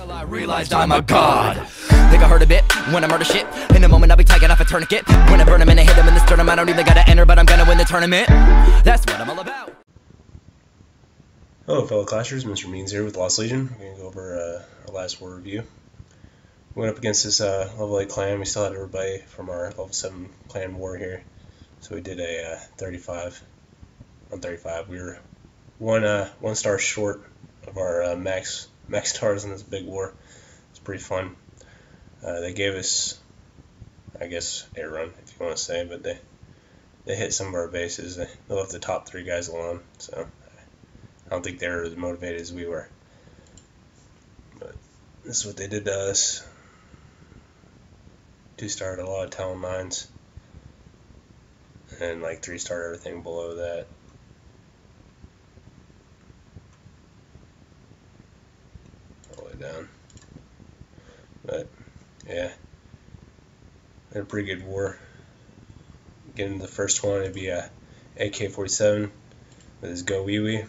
Till I realized I'm a god. Think I heard a bit when I murder shit. In a moment I'll be taking off a tourniquet. When I burn him and I hit him in the sternum, I don't even gotta enter, but I'm gonna win the tournament. That's what I'm all about. Hello fellow clashers, Mr. Means here with Lost Legion. We're going to go over our last war review. We went up against this level 8 clan. We still had everybody from our level 7 clan war here. So we did a 35 on 35. We were one star short of our max stars in this big war. It's pretty fun. They gave us, I guess, a run, if you want to say, but they hit some of our bases. They left the top 3 guys alone, so I don't think they were as motivated as we were. But this is what they did to us. 2-starred a lot of Talon 9s, and like 3-starred everything below that. All the way down. But yeah, had a pretty good war. Getting to the first one, it'd be a AK-47 with his GoWiPe.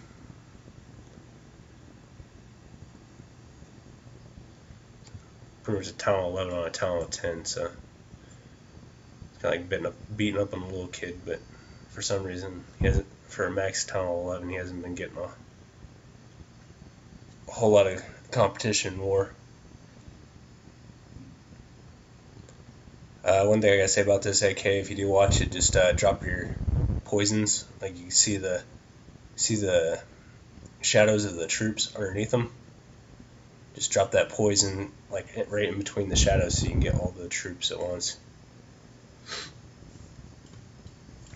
Pretty much a Talon 11 on a Talon 10, so it's kind of like beating up on a little kid, but for some reason he hasn't. For a max Talon 11, he hasn't been getting a whole lot of competition war. One thing I gotta say about this AK, if you do watch it, just drop your poisons. Like you can see the shadows of the troops underneath them. Just drop that poison like right in between the shadows so you can get all the troops at once.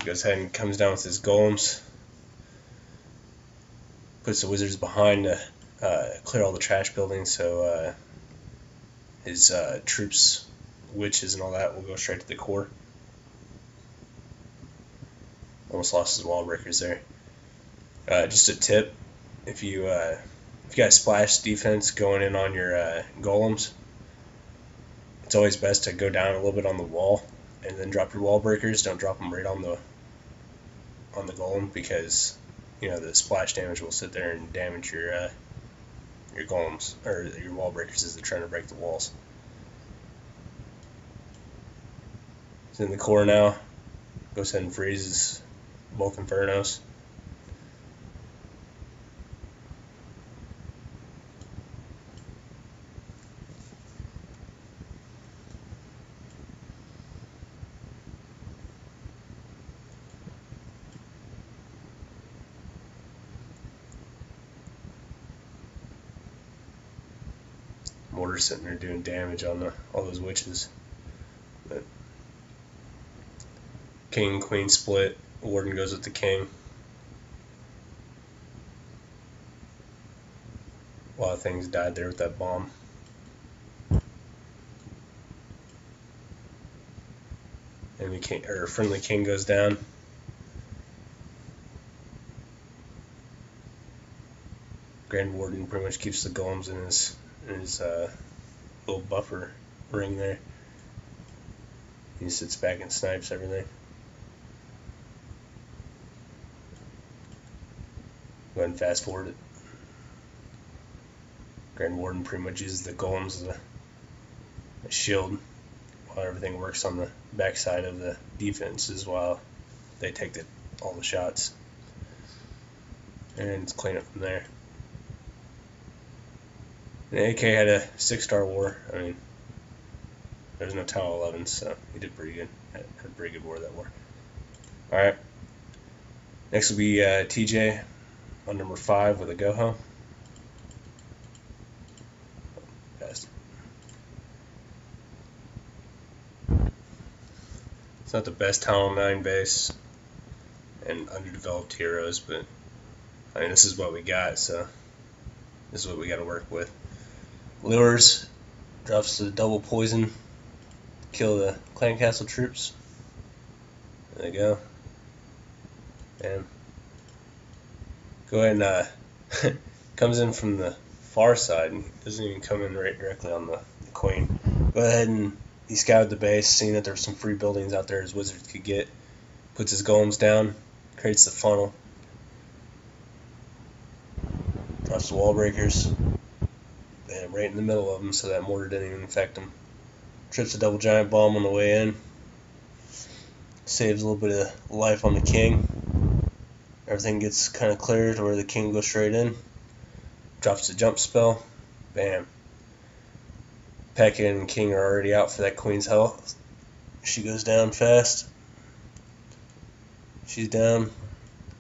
He goes ahead and comes down with his golems. Puts the wizards behind to clear all the trash buildings, so his troops, witches and all that, will go straight to the core. Almost lost his wall breakers there. Just a tip, if you got splash defense going in on your golems, it's always best to go down a little bit on the wall and then drop your wall breakers. Don't drop them right on the golem, because you know the splash damage will sit there and damage your golems or your wall breakers as they're trying to break the walls. It's in the core now. Goes ahead and freezes both Infernos. Mortar sitting there doing damage on all those witches. But king and queen split. Warden goes with the king. A lot of things died there with that bomb. Enemy king, or friendly king, goes down. Grand Warden pretty much keeps the golems in his little buffer ring there. He sits back and snipes everything. Go ahead and fast forward it. Grand Warden pretty much uses the golems as a shield while everything works on the backside of the defenses while they take all the shots. And it's clean up from there. The AK had a 6-star war. I mean, there's no Talon 11, so he did pretty good. Had a pretty good war that war. Alright. Next will be TJ on number 5 with a GoHog. Fast. It's not the best Talon 9 base and underdeveloped heroes, but I mean, this is what we got, so this is what we got to work with. Lures, drops the double poison, kill the clan castle troops. There they go. Bam. Go ahead and comes in from the far side and doesn't even come in right directly on the queen. Go ahead and he scouted the base, seeing that there's some free buildings out there his wizards could get. Puts his golems down, creates the funnel. Drops the wall breakers. Bam, right in the middle of them, so that mortar didn't even affect them. Trips a double giant bomb on the way in. Saves a little bit of life on the king. Everything gets kind of cleared to where the king goes straight in. Drops the jump spell. Bam. Pekka and king are already out for that queen's health. She goes down fast. She's down.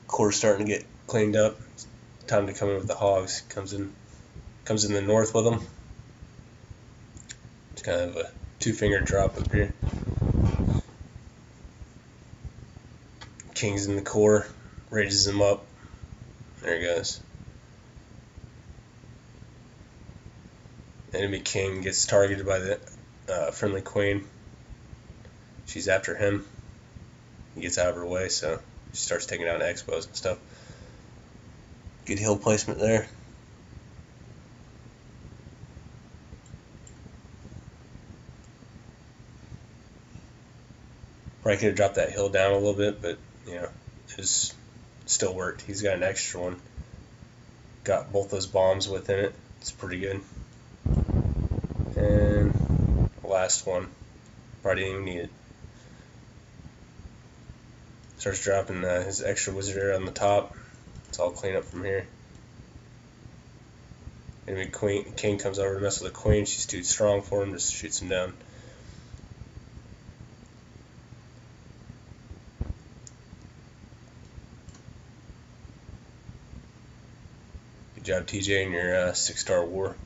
Core's starting to get cleaned up. Time to come in with the hogs. Comes in the north with them. It's kind of a two-finger drop up here. King's in the core. Rages him up. There he goes. Enemy king gets targeted by the friendly queen. She's after him. He gets out of her way, so she starts taking out expos and stuff. Good hill placement there. Probably could have dropped that hill down a little bit, but you know, it still worked. He's got an extra one. Got both those bombs within it. It's pretty good. And the last one. Probably didn't even need it. Starts dropping his extra wizard arrow on the top. It's all clean up from here. Enemy king comes over to mess with the queen. She's too strong for him. Just shoots him down. Good job, TJ, in your 6-star war.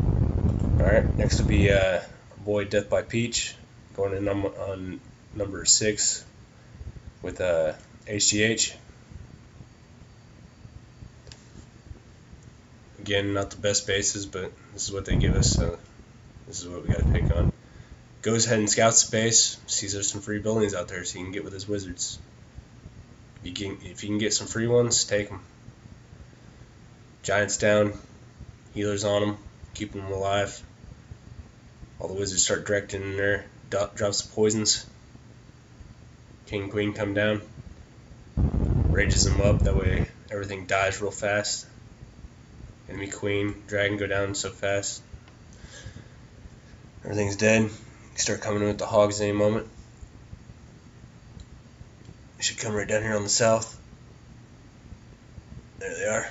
Alright, next will be our boy Death by Peach, going in on number 6 with HGH. Again, not the best bases, but this is what they give us, so this is what we got to pick on. Goes ahead and scouts the base, sees there's some free buildings out there so he can get with his wizards. If you can get some free ones, take them. Giants down, healers on them, keeping them alive. All the wizards start directing in there, drops the poisons. King, queen come down, rages them up, that way everything dies real fast. Enemy queen, dragon go down so fast. Everything's dead. You start coming in with the hogs any moment. They should come right down here on the south. There they are.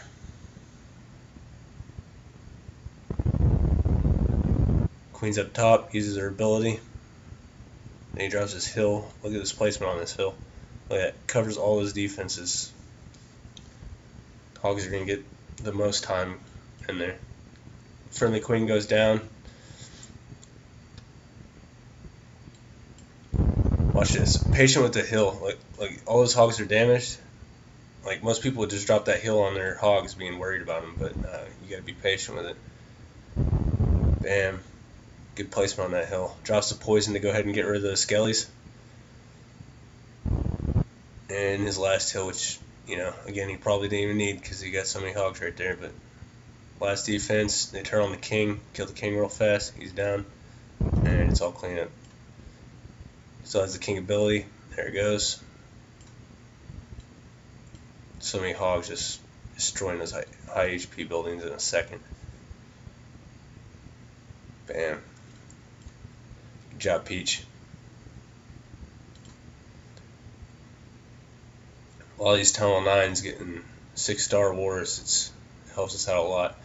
Queen's up top, uses her ability. Then he drops his hill. Look at this placement on this hill. Look at that, covers all his defenses. Hogs are going to get the most time in there. Friendly queen goes down. Watch this. Patient with the hill. Like all those hogs are damaged. Like most people would just drop that hill on their hogs being worried about them, but you got to be patient with it. Bam. Good placement on that hill. Drops the poison to go ahead and get rid of those skellies. And his last hill, which, you know, again, he probably didn't even need because he got so many hogs right there. But last defense, they turn on the king, kill the king real fast. He's down. And it's all clean up. Still has the king ability. There it goes. So many hogs just destroying those high HP buildings in a second. Bam. Good job, Peach. A lot of these Tunnel 9s getting 6-star wars. It helps us out a lot.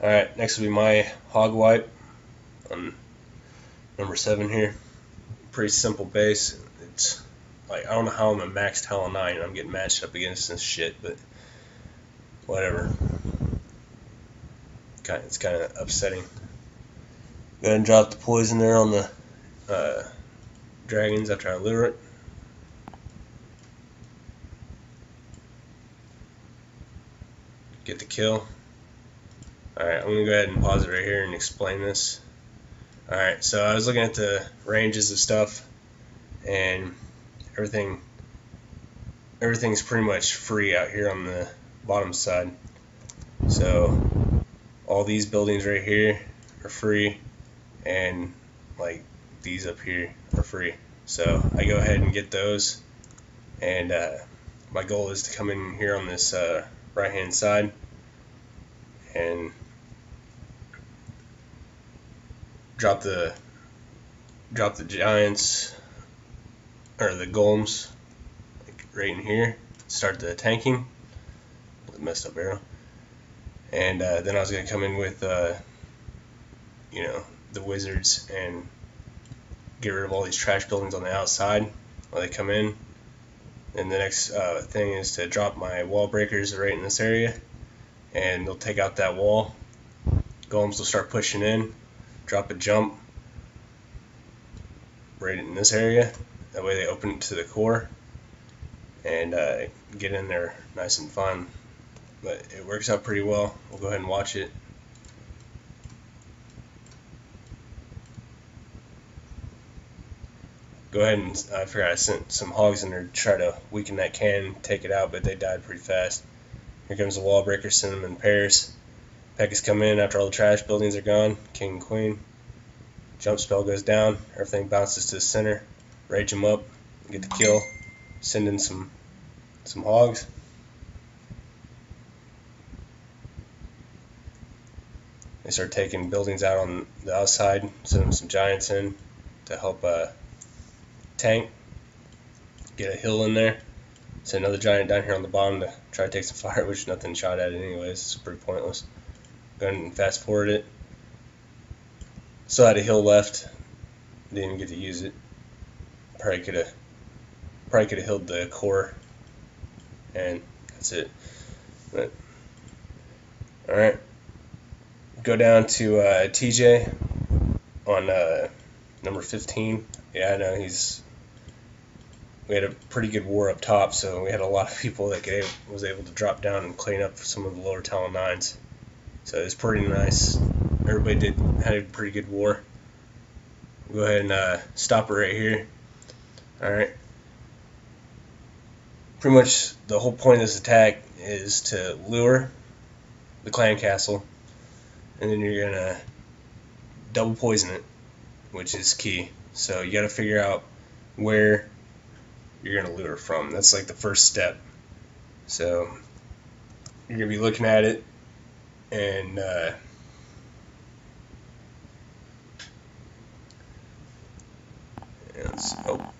Alright, next will be my Hog Wipe on number 7 here. Pretty simple base. It's like, I don't know how I'm a max Tunnel 9 and I'm getting matched up against this shit, but whatever. It's kind of upsetting. Go ahead and drop the poison there on the dragons after I lure it. Get the kill. Alright, I'm going to go ahead and pause it right here and explain this. Alright, so I was looking at the ranges of stuff, and everything's pretty much free out here on the bottom side. So all these buildings right here are free, and like these up here are free. So I go ahead and get those, and my goal is to come in here on this right hand side and drop the giants or the golems like right in here. Start the tanking. Messed up arrow. And then I was gonna come in with you know, the wizards and get rid of all these trash buildings on the outside while they come in. And the next thing is to drop my wall breakers right in this area, and they'll take out that wall. Golems will start pushing in, drop a jump right in this area. That way they open it to the core and get in there nice and fun. But it works out pretty well. We'll go ahead and watch it. Go ahead and, I forgot I sent some hogs in there to try to weaken that cannon, take it out, but they died pretty fast. Here comes the wall breaker, send them in pairs. Pekkas come in after all the trash buildings are gone, king and queen. Jump spell goes down, everything bounces to the center, rage them up, get the kill, send in some hogs. They start taking buildings out on the outside, send them some giants in to help tank, get a hill in there. Send another giant down here on the bottom to try to take some fire, which nothing shot at it anyways. It's pretty pointless. Go ahead and fast forward it. Still had a hill left. Didn't even get to use it. Probably could have healed the core, and that's it. But all right, go down to TJ on number 15. Yeah, I know we had a pretty good war up top, so we had a lot of people that was able to drop down and clean up some of the lower Talon 9s. So it was pretty nice. Everybody had a pretty good war. We'll go ahead and stop it right here. Alright. Pretty much the whole point of this attack is to lure the clan castle, and then you're going to double poison it, which is key. So you got to figure out where you're going to lure from. That's like the first step. So you're going to be looking at it, and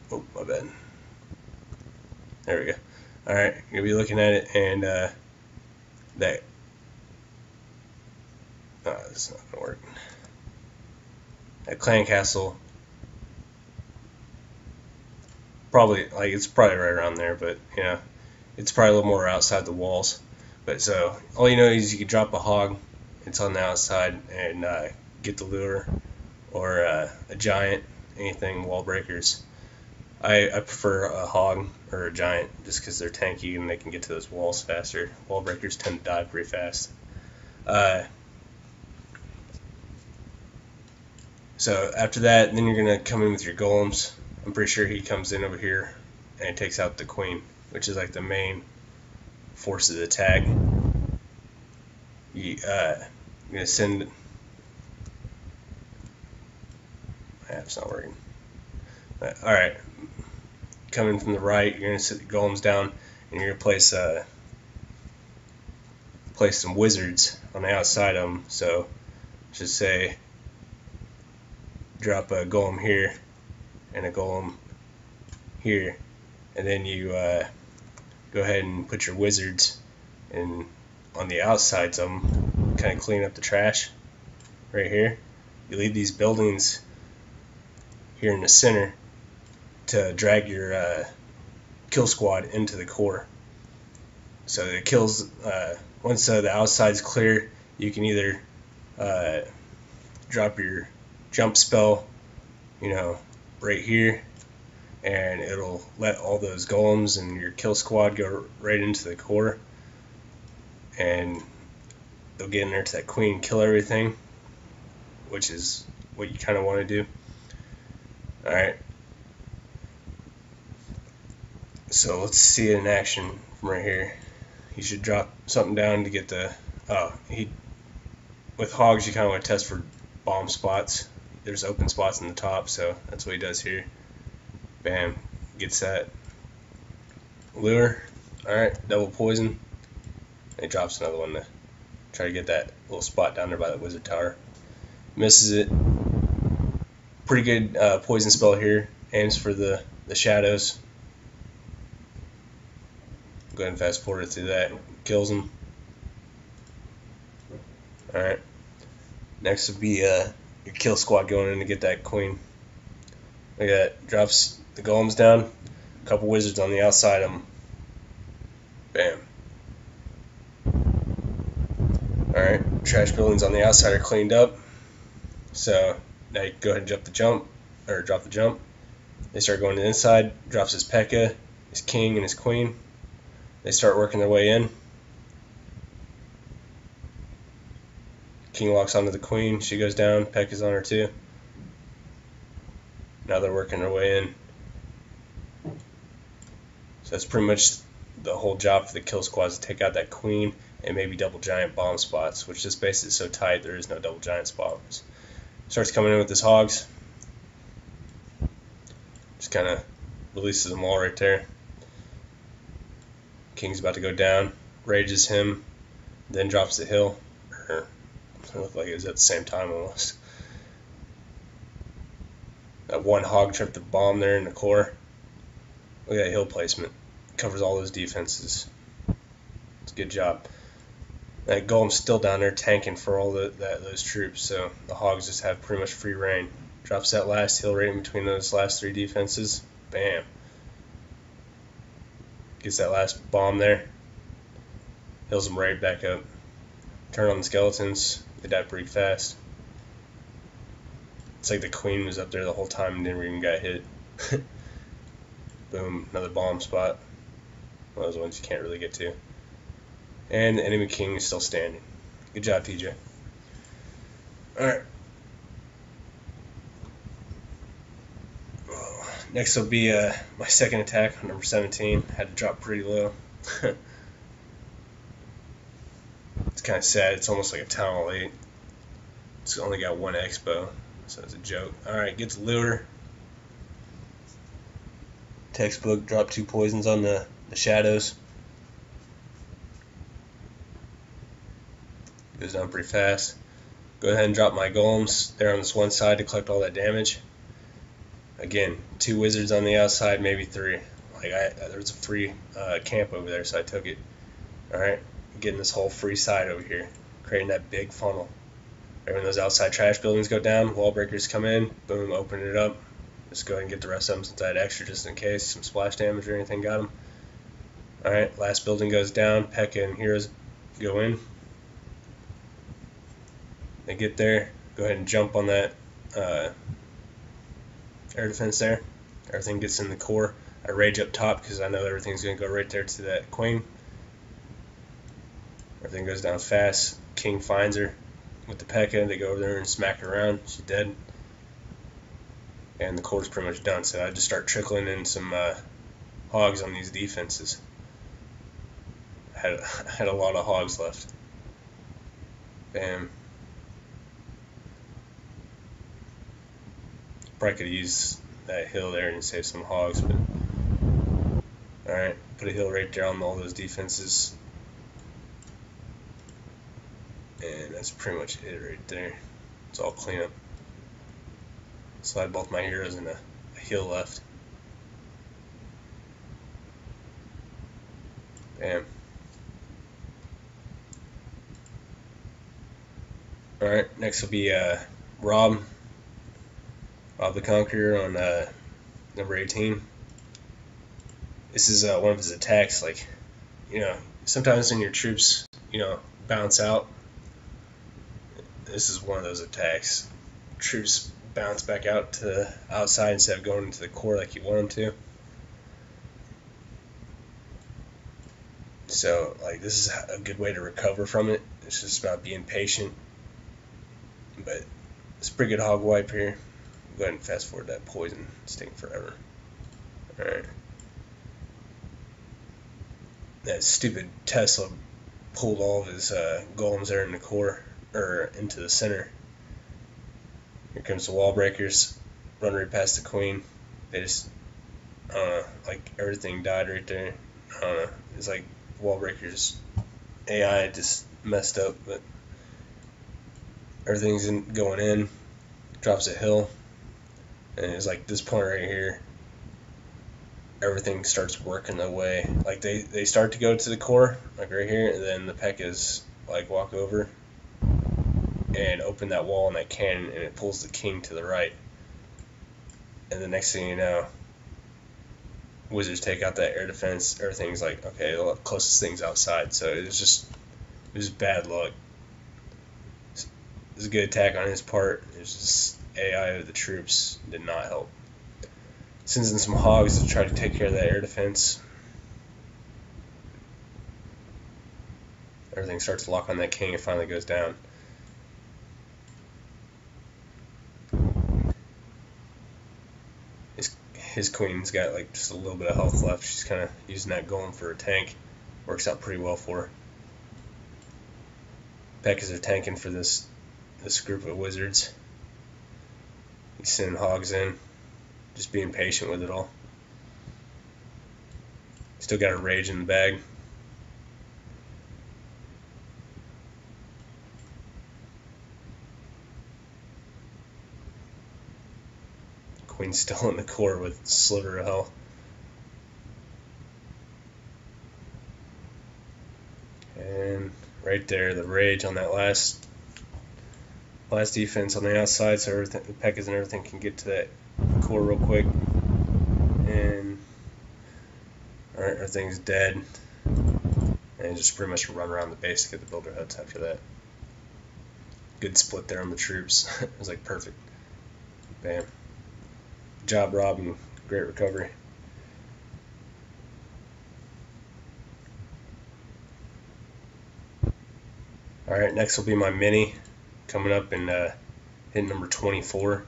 oh my bad. There we go. Alright, you're going to be looking at it, and that it's not going to work. That clan castle, probably, like, it's probably right around there, but you know, it's probably a little more outside the walls. But so all you know is you can drop a hog, it's on the outside, and get the lure or a giant, anything wall breakers. I prefer a hog or a giant just because they're tanky and they can get to those walls faster. Wall breakers tend to die pretty fast. So after that, then you're going to come in with your golems. I'm pretty sure he comes in over here and takes out the queen, which is like the main force of the attack. I'm going to send... My app's not working. Alright, coming from the right, you're going to sit the golems down, and you're going to place some wizards on the outside of them. So just say drop a golem here and a golem here, and then you go ahead and put your wizards in on the outsides of them, kind of clean up the trash right here. You leave these buildings here in the center to drag your kill squad into the core. So the kills, once the outside's clear, you can either drop your jump spell, you know, right here, and it'll let all those golems and your kill squad go right into the core, and they'll get in there to that queen, kill everything, which is what you kind of want to do. Alright, so let's see it in action from right here. He should drop something down to get the with hogs you kind of want to test for bomb spots. There's open spots in the top, so that's what he does here. Bam, gets that lure. Alright, double poison. And he drops another one to try to get that little spot down there by the wizard tower. Misses it. Pretty good poison spell here. Aims for the shadows. Go ahead and fast forward through that. Kills him. Alright. Next would be your kill squad going in to get that queen. Look at that. Drops the golems down. A couple wizards on the outside of them. Bam. Alright. Trash buildings on the outside are cleaned up. So now you can go ahead and drop the jump. They start going to the inside. Drops his P.E.K.K.A., his king, and his queen. They start working their way in. King locks onto the queen. She goes down. P.E.K.K.A.'s on her too. Now they're working their way in. So that's pretty much the whole job for the kill squad, is to take out that queen and maybe double giant bomb spots, which this base is so tight there is no double giant spots. Starts coming in with his hogs. Just kind of releases them all right there. King's about to go down. Rages him. Then drops the hill. It looked like it was at the same time almost. That one hog tripped the bomb there in the core. Look at that hill placement. Covers all those defenses. It's a good job. That golem's still down there tanking for all those troops, so the hogs just have pretty much free reign. Drops that last hill right in between those last three defenses. Bam. Gets that last bomb there. Heals them right back up. Turn on the skeletons. They die pretty fast. It's like the queen was up there the whole time and never even got hit. Boom, another bomb spot. One of those ones you can't really get to. And the enemy king is still standing. Good job, TJ. Alright. Next will be my second attack, number 17. Had to drop pretty low. It's kind of sad. It's almost like a Town Hall 8. It's only got one expo, so it's a joke. Alright, gets lure. Textbook, drop 2 poisons on the shadows. Goes down pretty fast. Go ahead and drop my golems there on this one side to collect all that damage. Again, 2 wizards on the outside, maybe 3. Like there was a free camp over there, so I took it. Alright, getting this whole free side over here, creating that big funnel. Right when those outside trash buildings go down, wall breakers come in, boom, open it up. Just go ahead and get the rest of them since I had extra just in case some splash damage or anything got them. Alright, last building goes down, P.E.K.K.A. and heroes go in. They get there, go ahead and jump on that air defense there. Everything gets in the core. I rage up top because I know everything's going to go right there to that queen. Everything goes down fast. King finds her with the P.E.K.K.A. They go over there and smack her around. She's dead. And the core's pretty much done. So I just start trickling in some hogs on these defenses. I had a lot of hogs left. Bam. Probably could use that hill there and save some hogs, but alright, put a hill right there on all those defenses. And that's pretty much it right there. It's all clean up. Slide both my heroes in a hill left. Bam. Alright, next will be Rob the Conqueror on number 18. This is one of his attacks. Like, sometimes when your troops, bounce out, this is one of those attacks. Troops bounce back out to the outside instead of going into the core like you want them to. So, like, this is a good way to recover from it. It's just about being patient. But it's a pretty good Hog Wipe here. Go ahead and fast forward that poison. It's taking forever. Alright. That stupid Tesla pulled all of his golems there in the core, or into the center. Here comes the wall breakers. Run right past the queen. They just, I don't know, like everything died right there. I don't know. It's like wall breakers AI just messed up, but everything's going in. Drops a hill. And it's like this point right here, everything starts working their way. Like they start to go to the core, like right here, and then the Pekkas like walk over and open that wall in that cannon, and it pulls the king to the right. And the next thing you know, wizards take out that air defense. Everything's like, okay, the closest thing's outside. So it was bad luck. It was a good attack on his part. It was just AI of the troops did not help. Sends in some hogs to try to take care of that air defense. Everything starts to lock on that king. It finally goes down. His queen's got like just a little bit of health left. She's kind of using that golem for a tank. Works out pretty well for her. Pekkas are tanking for this group of wizards. He's sending hogs in, just being patient with it all. Still got a rage in the bag. Queen's still in the core with sliver of hell. And right there, the rage on that last defense on the outside, so everything, the Pekkas and everything can get to that core real quick. And alright, everything's dead. And just pretty much run around the base to get the builder huts after that. Good split there on the troops. It was like perfect. Bam. Good job, Rob, and great recovery. Alright, next will be my coming up and hitting number 24.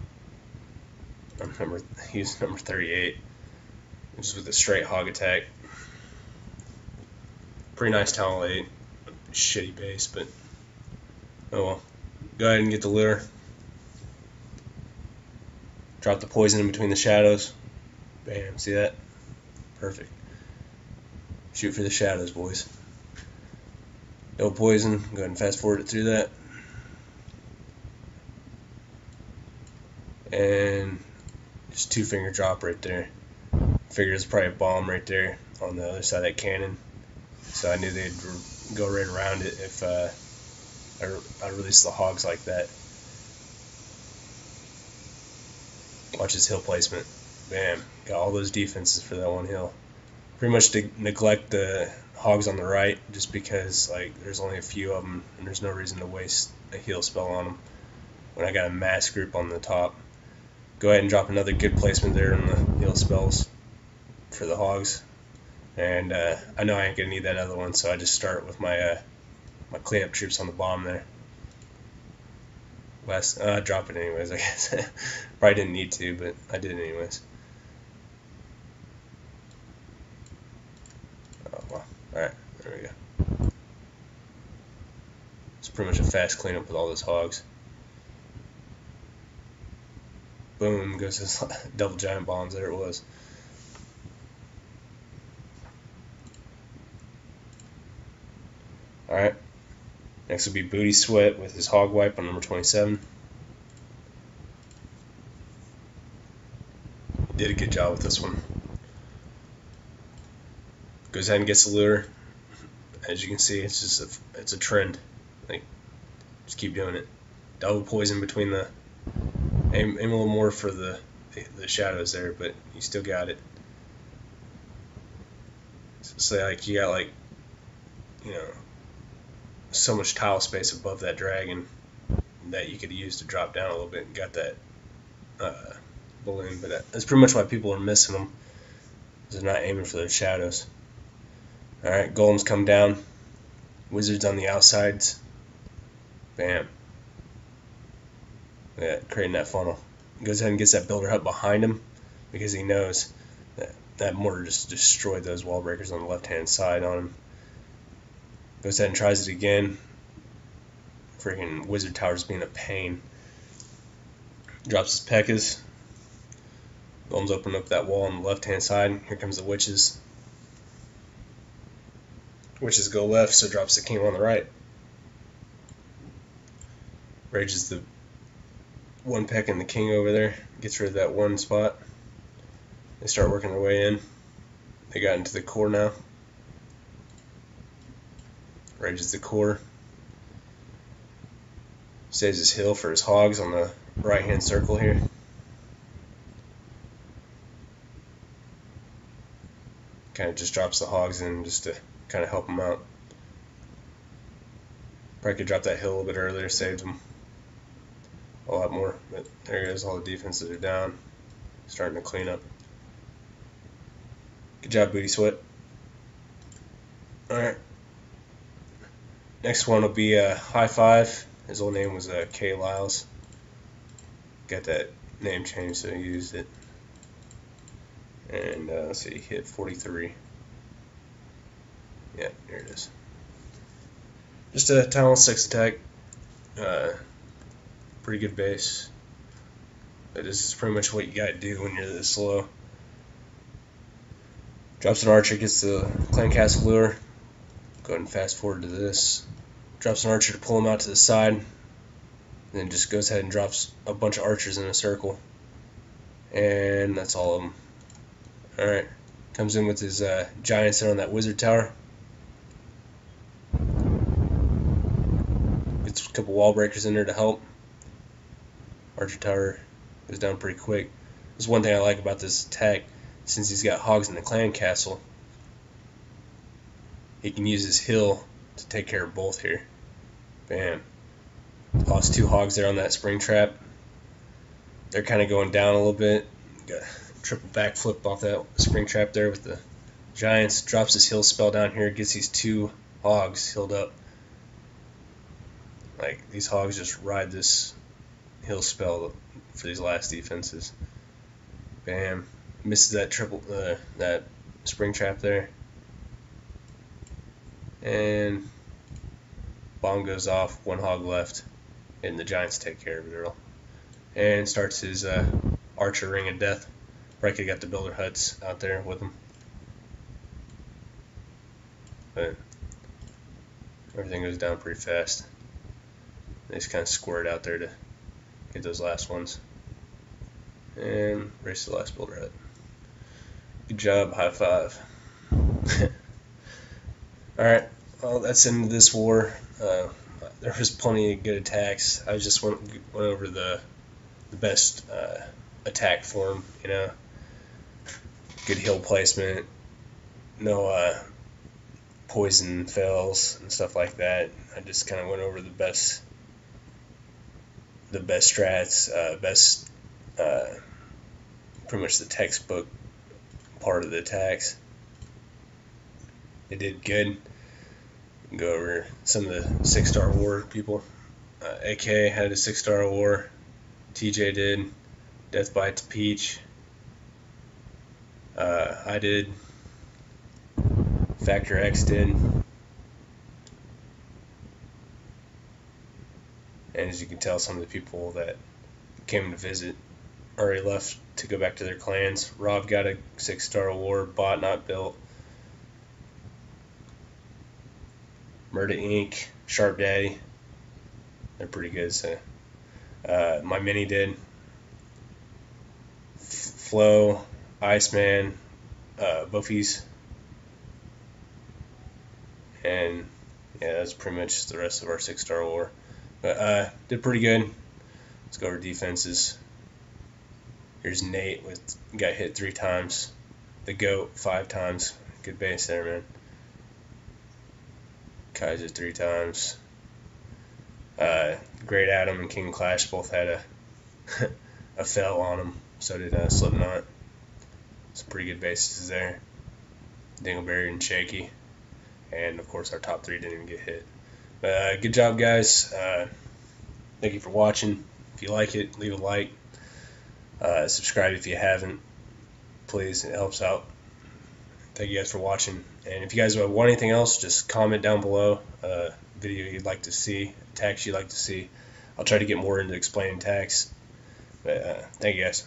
He's number 38. Just with a straight hog attack. Pretty nice talent 8. Shitty base, but oh well. Go ahead and get the lure. Drop the poison in between the shadows. Bam, see that? Perfect. Shoot for the shadows, boys. No poison. Go ahead and fast forward it through that. And just 2-finger drop right there. Figured it's probably a bomb right there on the other side of that cannon. So I knew they'd go right around it if I released the hogs like that. Watch his hill placement. Bam. Got all those defenses for that one hill. Pretty much to neglect the hogs on the right just because like there's only a few of them and there's no reason to waste a heal spell on them when I got a mass group on the top. Go ahead and drop another good placement there on the heal spells for the hogs. And I know I ain't gonna need that other one, so I just start with my my cleanup troops on the bottom there. Drop it anyways, I guess. Probably didn't need to, but I did it anyways. Oh well. Alright, there we go. It's pretty much a fast cleanup with all those hogs. Boom, goes this double giant bombs. There it was. Alright. Next will be Booty Sweat with his Hog Wipe on number 27. He did a good job with this one. Goes ahead and gets the lure. As you can see, it's just it's a trend. Like, just keep doing it. Double poison between the aim a little more for the shadows there, but you still got it. So like you got like, you know, so much tile space above that dragon that you could use to drop down a little bit and got that balloon, but that's pretty much why people are missing them. They're not aiming for those shadows. Alright, golems come down. Wizards on the outsides. Bam. Yeah, creating that funnel. He goes ahead and gets that builder hut behind him because he knows that mortar just destroyed those wall breakers on the left hand side on him. Goes ahead and tries it again. Freaking wizard tower's being a pain. Drops his Pekkas. Golems open up that wall on the left hand side. Here comes the witches. Witches go left, so drops the king on the right. Rages the one pecking the king over there. Gets rid of that one spot. They start working their way in. They got into the core now. Rages the core. Saves his hill for his hogs on the right hand circle here. Kind of just drops the hogs in just to kind of help them out. Probably could drop that hill a little bit earlier, saved them a lot more. But there goes, all the defenses are down. Starting to clean up. Good job, Booty Sweat. Alright. Next one will be High Five. His old name was K. Lyles. Got that name changed, so he used it. And let's see, hit 43. Yeah, there it is. Just a Talon 6 attack. Pretty good base. But this is pretty much what you gotta do when you're this slow. Drops an archer, gets the clan castle lure. Go ahead and fast forward to this. Drops an archer to pull him out to the side. And then just goes ahead and drops a bunch of archers in a circle. And that's all of them. Alright. Comes in with his giants there on that wizard tower. Gets a couple wall breakers in there to help. Archer tower goes down pretty quick. There's one thing I like about this attack. Since he's got hogs in the clan castle, he can use his hill to take care of both here. Bam. Lost 2 hogs there on that spring trap. They're kind of going down a little bit. Got a triple backflip off that spring trap there with the giants. Drops his hill spell down here. Gets these 2 hogs healed up. Like, these hogs just ride this hill spell for these last defenses. Bam. Misses that that spring trap there. And bomb goes off, 1 hog left, and the giants take care of it all. And starts his archer ring of death. Probably got the builder huts out there with him. But everything goes down pretty fast. They just kind of squirt out there to get those last ones. And race the last builder hut. Good job, High Five. Alright, well, that's into this war. There was plenty of good attacks. I just went over the best attack for him, you know. Good hill placement, no poison fails and stuff like that. I just kind of went over the best strats, pretty much the textbook part of the attacks. They did good. Go over some of the 6-star war people. AK had a 6-star war. TJ did. Death by Peach. I did. Factor X did. And as you can tell, some of the people that came to visit already left to go back to their clans. Rob got a 6-star war. Bought Not Built. Murda Inc., Sharp Daddy, they're pretty good. So, my mini did. Flo, Iceman, Buffies, and yeah, that's pretty much the rest of our 6-star war. But did pretty good. Let's go over defenses. Here's Nate got hit 3 times. The GOAT 5 times. Good base there, man. Kaiser 3 times. Great Adam and King Clash both had a fail on them. So did Slipknot. Some pretty good bases there. Dingleberry and Shaky. And of course our top 3 didn't even get hit. But good job, guys. Thank you for watching. If you like it, leave a like. Subscribe if you haven't. Please, it helps out. Thank you guys for watching. And if you guys want anything else, just comment down below. Video you'd like to see, attacks you'd like to see. I'll try to get more into explaining attacks. But thank you guys.